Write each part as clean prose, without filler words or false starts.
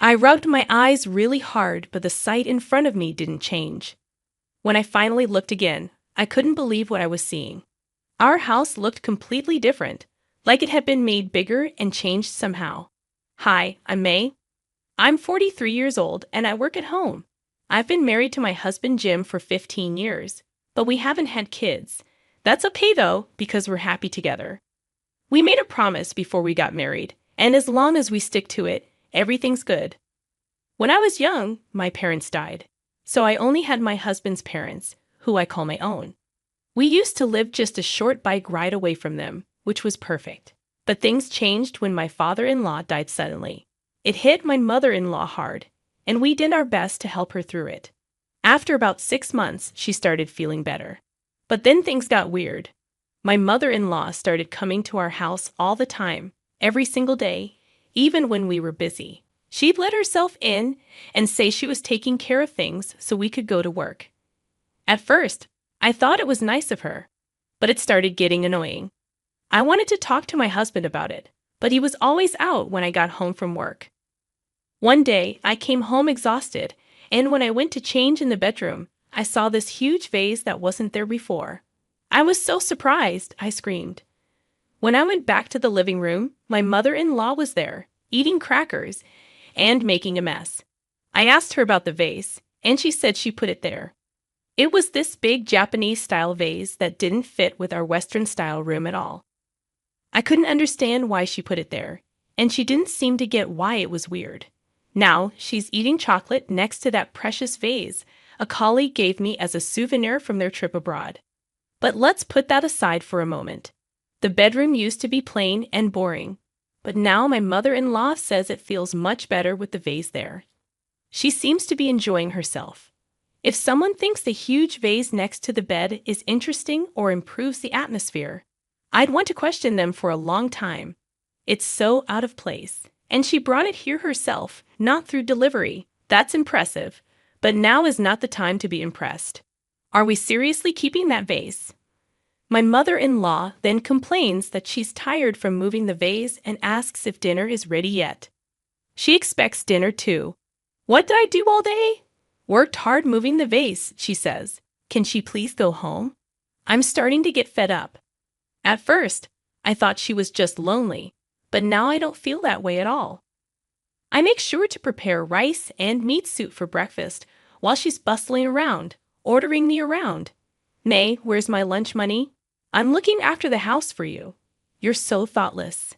I rubbed my eyes really hard, but the sight in front of me didn't change. When I finally looked again, I couldn't believe what I was seeing. Our house looked completely different, like it had been made bigger and changed somehow. Hi, I'm May. I'm 43 years old and I work at home. I've been married to my husband Jim for 15 years, but we haven't had kids. That's okay though, because we're happy together. We made a promise before we got married, and as long as we stick to it, everything's good. When I was young, my parents died, so I only had my husband's parents, who I call my own. We used to live just a short bike ride away from them, which was perfect. But things changed when my father-in-law died suddenly. It hit my mother-in-law hard, and we did our best to help her through it. After about 6 months, she started feeling better. But then things got weird. My mother-in-law started coming to our house all the time, every single day, even when we were busy. She'd let herself in and say she was taking care of things so we could go to work. At first, I thought it was nice of her, but it started getting annoying. I wanted to talk to my husband about it, but he was always out when I got home from work. One day, I came home exhausted, and when I went to change in the bedroom, I saw this huge vase that wasn't there before. I was so surprised, I screamed. When I went back to the living room, my mother-in-law was there, eating crackers and making a mess. I asked her about the vase, and she said she put it there. It was this big Japanese-style vase that didn't fit with our Western-style room at all. I couldn't understand why she put it there, and she didn't seem to get why it was weird. Now, she's eating chocolate next to that precious vase a colleague gave me as a souvenir from their trip abroad. But let's put that aside for a moment. The bedroom used to be plain and boring, but now my mother-in-law says it feels much better with the vase there. She seems to be enjoying herself. If someone thinks the huge vase next to the bed is interesting or improves the atmosphere, I'd want to question them for a long time. It's so out of place. And she brought it here herself, not through delivery. That's impressive. But now is not the time to be impressed. Are we seriously keeping that vase? My mother-in-law then complains that she's tired from moving the vase and asks if dinner is ready yet. She expects dinner too. What did I do all day? Worked hard moving the vase, she says. Can she please go home? I'm starting to get fed up. At first, I thought she was just lonely, but now I don't feel that way at all. I make sure to prepare rice and meat soup for breakfast while she's bustling around, ordering me around. May, where's my lunch money? I'm looking after the house for you. You're so thoughtless.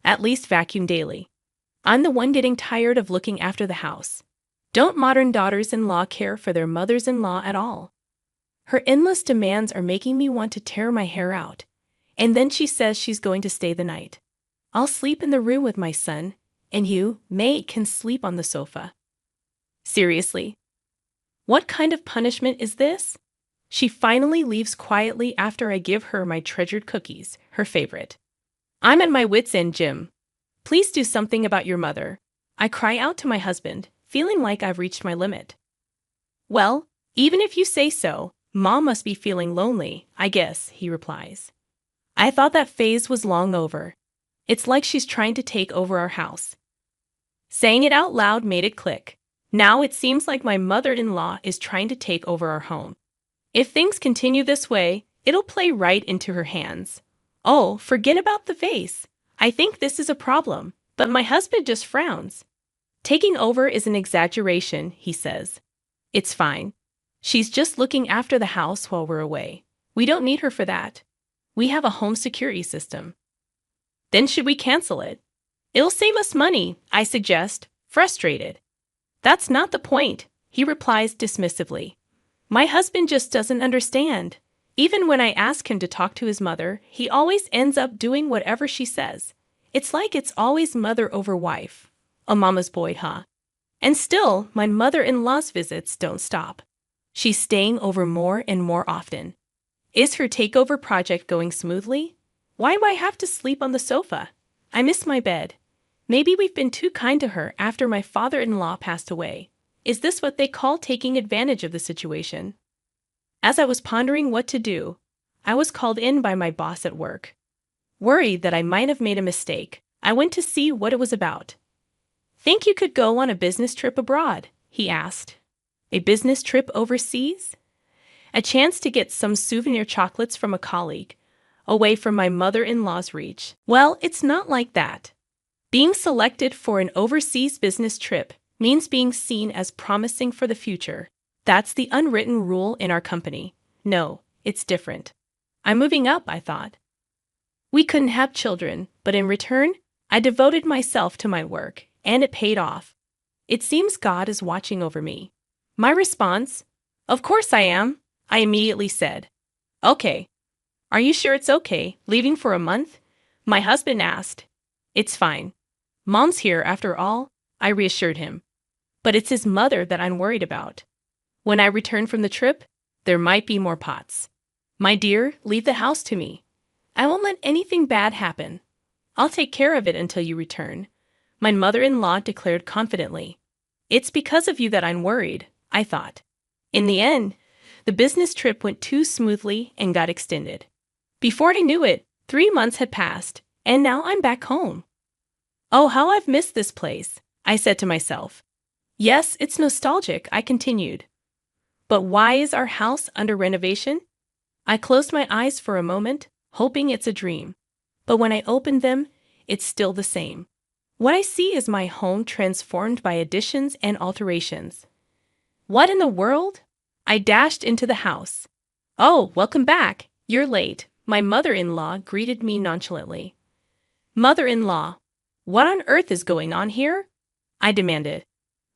At least vacuum daily. I'm the one getting tired of looking after the house. Don't modern daughters-in-law care for their mothers-in-law at all? Her endless demands are making me want to tear my hair out. And then she says she's going to stay the night. I'll sleep in the room with my son, and you, May, can sleep on the sofa. Seriously? What kind of punishment is this? She finally leaves quietly after I give her my treasured cookies, her favorite. I'm at my wit's end, Jim. Please do something about your mother. I cry out to my husband, feeling like I've reached my limit. Well, even if you say so, Mom must be feeling lonely, I guess, he replies. I thought that phase was long over. It's like she's trying to take over our house. Saying it out loud made it click. Now it seems like my mother-in-law is trying to take over our home. If things continue this way, it'll play right into her hands. Oh, forget about the vase. I think this is a problem, but my husband just frowns. Taking over is an exaggeration, he says. It's fine. She's just looking after the house while we're away. We don't need her for that. We have a home security system. Then should we cancel it? It'll save us money, I suggest, frustrated. That's not the point, he replies dismissively. My husband just doesn't understand. Even when I ask him to talk to his mother, he always ends up doing whatever she says. It's like it's always mother over wife. A mama's boy, huh? And still, my mother-in-law's visits don't stop. She's staying over more and more often. Is her takeover project going smoothly? Why do I have to sleep on the sofa? I miss my bed. Maybe we've been too kind to her after my father-in-law passed away. Is this what they call taking advantage of the situation? As I was pondering what to do, I was called in by my boss at work. Worried that I might have made a mistake, I went to see what it was about. Think you could go on a business trip abroad? He asked. A business trip overseas? A chance to get some souvenir chocolates from a colleague, away from my mother-in-law's reach. Well, it's not like that. Being selected for an overseas business trip means being seen as promising for the future. That's the unwritten rule in our company. No, it's different. I'm moving up, I thought. We couldn't have children, but in return, I devoted myself to my work, and it paid off. It seems God is watching over me. My response, "Of course I am," I immediately said. "Okay. Are you sure it's okay, leaving for a month?" My husband asked. "It's fine. Mom's here after all," I reassured him. "But it's his mother that I'm worried about. When I return from the trip, there might be more pots. My dear, leave the house to me. I won't let anything bad happen. I'll take care of it until you return," my mother-in-law declared confidently. "It's because of you that I'm worried," I thought. In the end, the business trip went too smoothly and got extended. Before I knew it, 3 months had passed, and now I'm back home. "Oh, how I've missed this place," I said to myself. "Yes, it's nostalgic," I continued. "But why is our house under renovation?" I closed my eyes for a moment, hoping it's a dream. But when I opened them, it's still the same. What I see is my home transformed by additions and alterations. What in the world? I dashed into the house. "Oh, welcome back. You're late," my mother-in-law greeted me nonchalantly. "Mother-in-law, what on earth is going on here?" I demanded.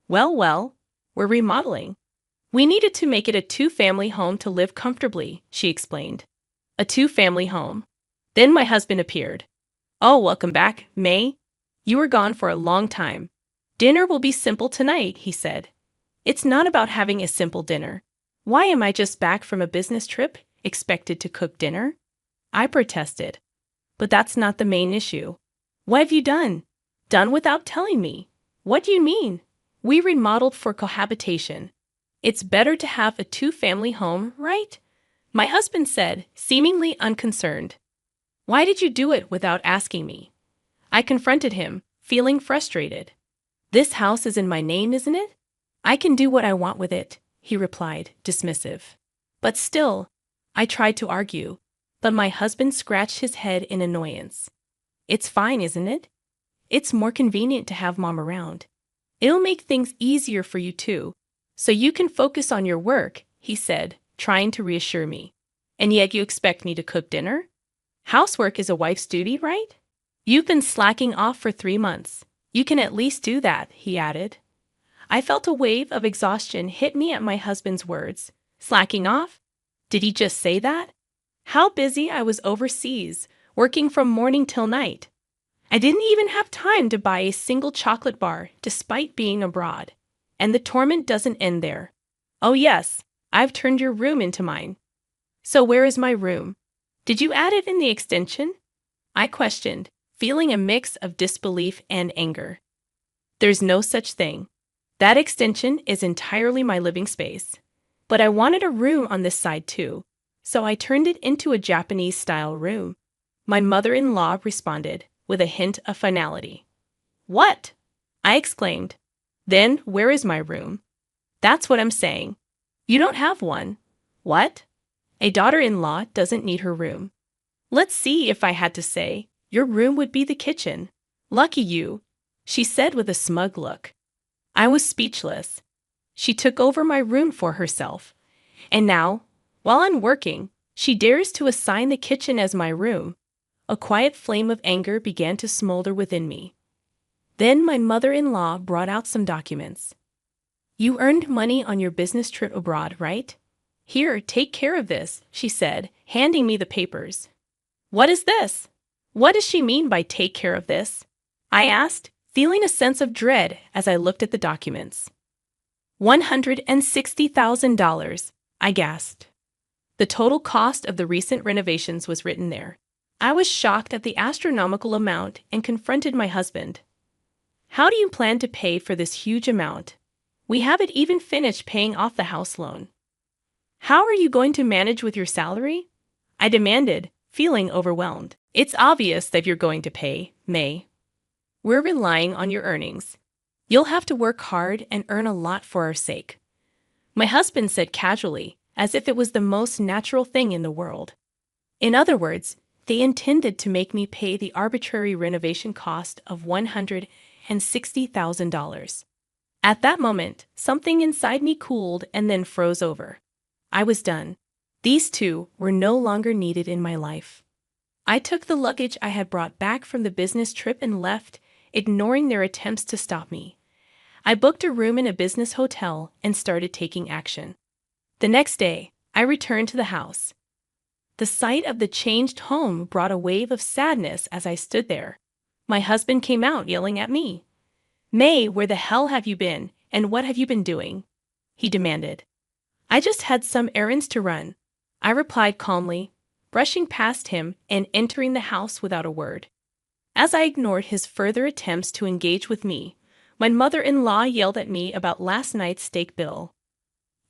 Well, we're remodeling. We needed to make it a 2-family home to live comfortably," she explained. "A 2-family home." Then my husband appeared. "Oh, welcome back, May. You were gone for a long time. Dinner will be simple tonight," he said. "It's not about having a simple dinner. Why am I just back from a business trip, expected to cook dinner?" I protested. "But that's not the main issue. What have you done? Done without telling me? What do you mean?" "We remodeled for cohabitation. It's better to have a 2-family home, right?" my husband said, seemingly unconcerned. "Why did you do it without asking me?" I confronted him, feeling frustrated. "This house is in my name, isn't it? I can do what I want with it," he replied, dismissive. But still, I tried to argue, but my husband scratched his head in annoyance. "It's fine, isn't it? It's more convenient to have Mom around. It'll make things easier for you too, so you can focus on your work," he said, trying to reassure me. "And yet you expect me to cook dinner? Housework is a wife's duty, right? You've been slacking off for 3 months. You can at least do that," he added. I felt a wave of exhaustion hit me at my husband's words. Slacking off? Did he just say that? How busy I was overseas, working from morning till night. I didn't even have time to buy a single chocolate bar despite being abroad. And the torment doesn't end there. "Oh yes, I've turned your room into mine." "So where is my room? Did you add it in the extension?" I questioned, feeling a mix of disbelief and anger. "There's no such thing. That extension is entirely my living space. But I wanted a room on this side too, so I turned it into a Japanese-style room," my mother-in-law responded, with a hint of finality. "What?" I exclaimed. "Then where is my room?" "That's what I'm saying. You don't have one." "What?" "A daughter-in-law doesn't need her room." "Let's see, if I had to say, your room would be the kitchen. Lucky you," she said with a smug look. I was speechless. She took over my room for herself. And now, while I'm working, she dares to assign the kitchen as my room. A quiet flame of anger began to smolder within me. Then my mother-in-law brought out some documents. "You earned money on your business trip abroad, right? Here, take care of this," she said, handing me the papers. "What is this? What does she mean by take care of this?" I asked, feeling a sense of dread as I looked at the documents. $160,000, I gasped. The total cost of the recent renovations was written there. I was shocked at the astronomical amount and confronted my husband. "How do you plan to pay for this huge amount? We haven't even finished paying off the house loan." "How are you going to manage with your salary?" I demanded, feeling overwhelmed. "It's obvious that you're going to pay, May. We're relying on your earnings. You'll have to work hard and earn a lot for our sake. My husband said casually, as if it was the most natural thing in the world. In other words, they intended to make me pay the arbitrary renovation cost of $160,000. At that moment, something inside me cooled and then froze over. I was done. These two were no longer needed in my life. I took the luggage I had brought back from the business trip and left, ignoring their attempts to stop me. I booked a room in a business hotel and started taking action. The next day, I returned to the house. The sight of the changed home brought a wave of sadness as I stood there. My husband came out yelling at me. "May, where the hell have you been, and what have you been doing?" he demanded. "I just had some errands to run," I replied calmly, brushing past him and entering the house without a word. As I ignored his further attempts to engage with me, my mother-in-law yelled at me about last night's steak bill.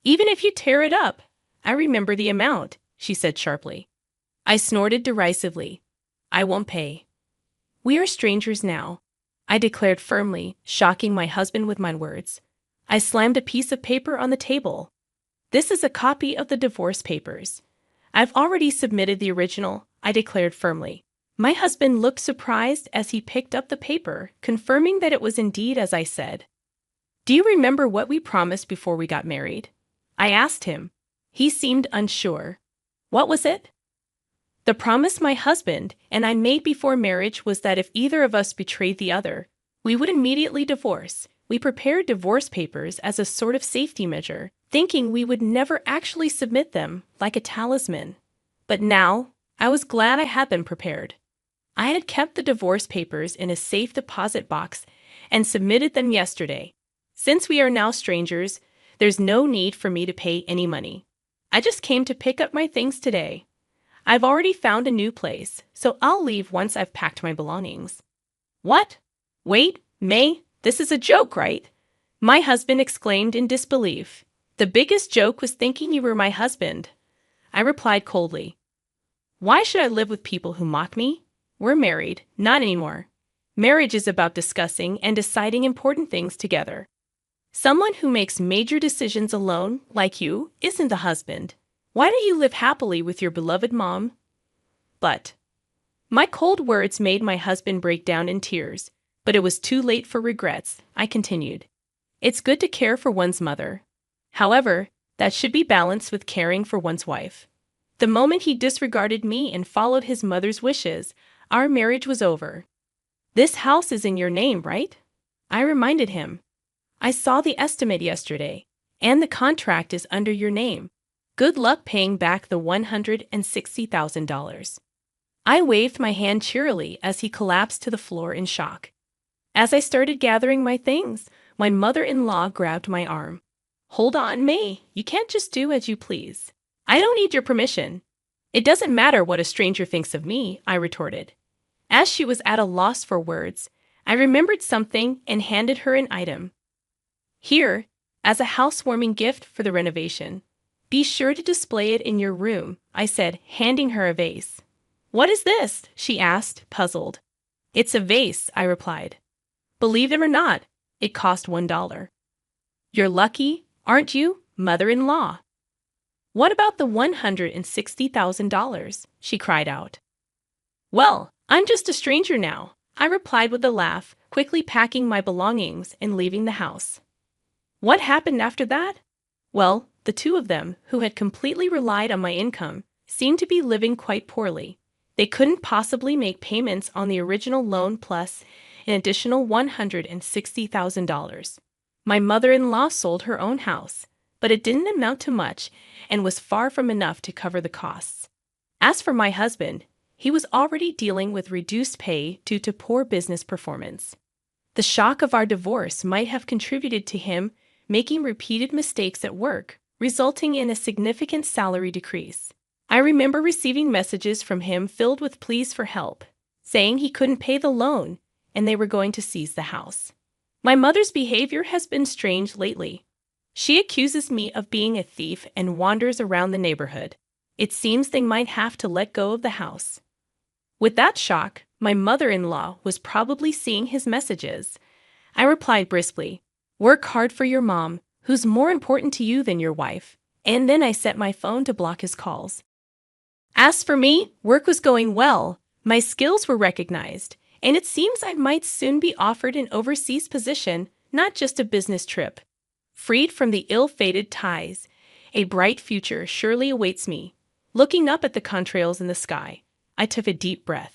"Even if you tear it up, I remember the amount," she said sharply. I snorted derisively. "I won't pay." "We are strangers now," I declared firmly, shocking my husband with my words. I slammed a piece of paper on the table. "This is a copy of the divorce papers. I've already submitted the original," I declared firmly. My husband looked surprised as he picked up the paper, confirming that it was indeed as I said. "Do you remember what we promised before we got married?" I asked him. He seemed unsure. "What was it?" "The promise my husband and I made before marriage was that if either of us betrayed the other, we would immediately divorce. We prepared divorce papers as a sort of safety measure, thinking we would never actually submit them, like a talisman. But now, I was glad I had been prepared. I had kept the divorce papers in a safe deposit box and submitted them yesterday. Since we are now strangers, there's no need for me to pay any money. I just came to pick up my things today. I've already found a new place, so I'll leave once I've packed my belongings." "What? Wait, May, this is a joke, right?" my husband exclaimed in disbelief. "The biggest joke was thinking you were my husband," I replied coldly. "Why should I live with people who mock me? We're married, not anymore. Marriage is about discussing and deciding important things together. Someone who makes major decisions alone, like you, isn't a husband. Why don't you live happily with your beloved mom?" But my cold words made my husband break down in tears, but it was too late for regrets. I continued. "It's good to care for one's mother. However, that should be balanced with caring for one's wife." The moment he disregarded me and followed his mother's wishes, our marriage was over. "This house is in your name, right?" I reminded him. "I saw the estimate yesterday, and the contract is under your name. Good luck paying back the $160,000. I waved my hand cheerily as he collapsed to the floor in shock. As I started gathering my things, my mother-in-law grabbed my arm. "Hold on, May. You can't just do as you please. I don't need your permission." "It doesn't matter what a stranger thinks of me," I retorted. As she was at a loss for words, I remembered something and handed her an item. "Here, as a housewarming gift for the renovation. Be sure to display it in your room," I said, handing her a vase. "What is this?" she asked, puzzled. "It's a vase," I replied. "Believe it or not, it cost $1. "You're lucky, aren't you, mother-in-law?" "What about the $160,000? She cried out. "Well, I'm just a stranger now," I replied with a laugh, quickly packing my belongings and leaving the house. What happened after that? Well, the two of them, who had completely relied on my income, seemed to be living quite poorly. They couldn't possibly make payments on the original loan plus an additional $160,000. My mother-in-law sold her own house, but it didn't amount to much and was far from enough to cover the costs. As for my husband, he was already dealing with reduced pay due to poor business performance. The shock of our divorce might have contributed to him making repeated mistakes at work, resulting in a significant salary decrease. I remember receiving messages from him filled with pleas for help, saying he couldn't pay the loan and they were going to seize the house. My mother's behavior has been strange lately. She accuses me of being a thief and wanders around the neighborhood. It seems they might have to let go of the house. With that shock, my mother-in-law was probably seeing his messages. I replied briskly, "Work hard for your mom, who's more important to you than your wife." And then I set my phone to block his calls. As for me, work was going well. My skills were recognized, and it seems I might soon be offered an overseas position, not just a business trip. Freed from the ill-fated ties, a bright future surely awaits me. Looking up at the contrails in the sky, I took a deep breath.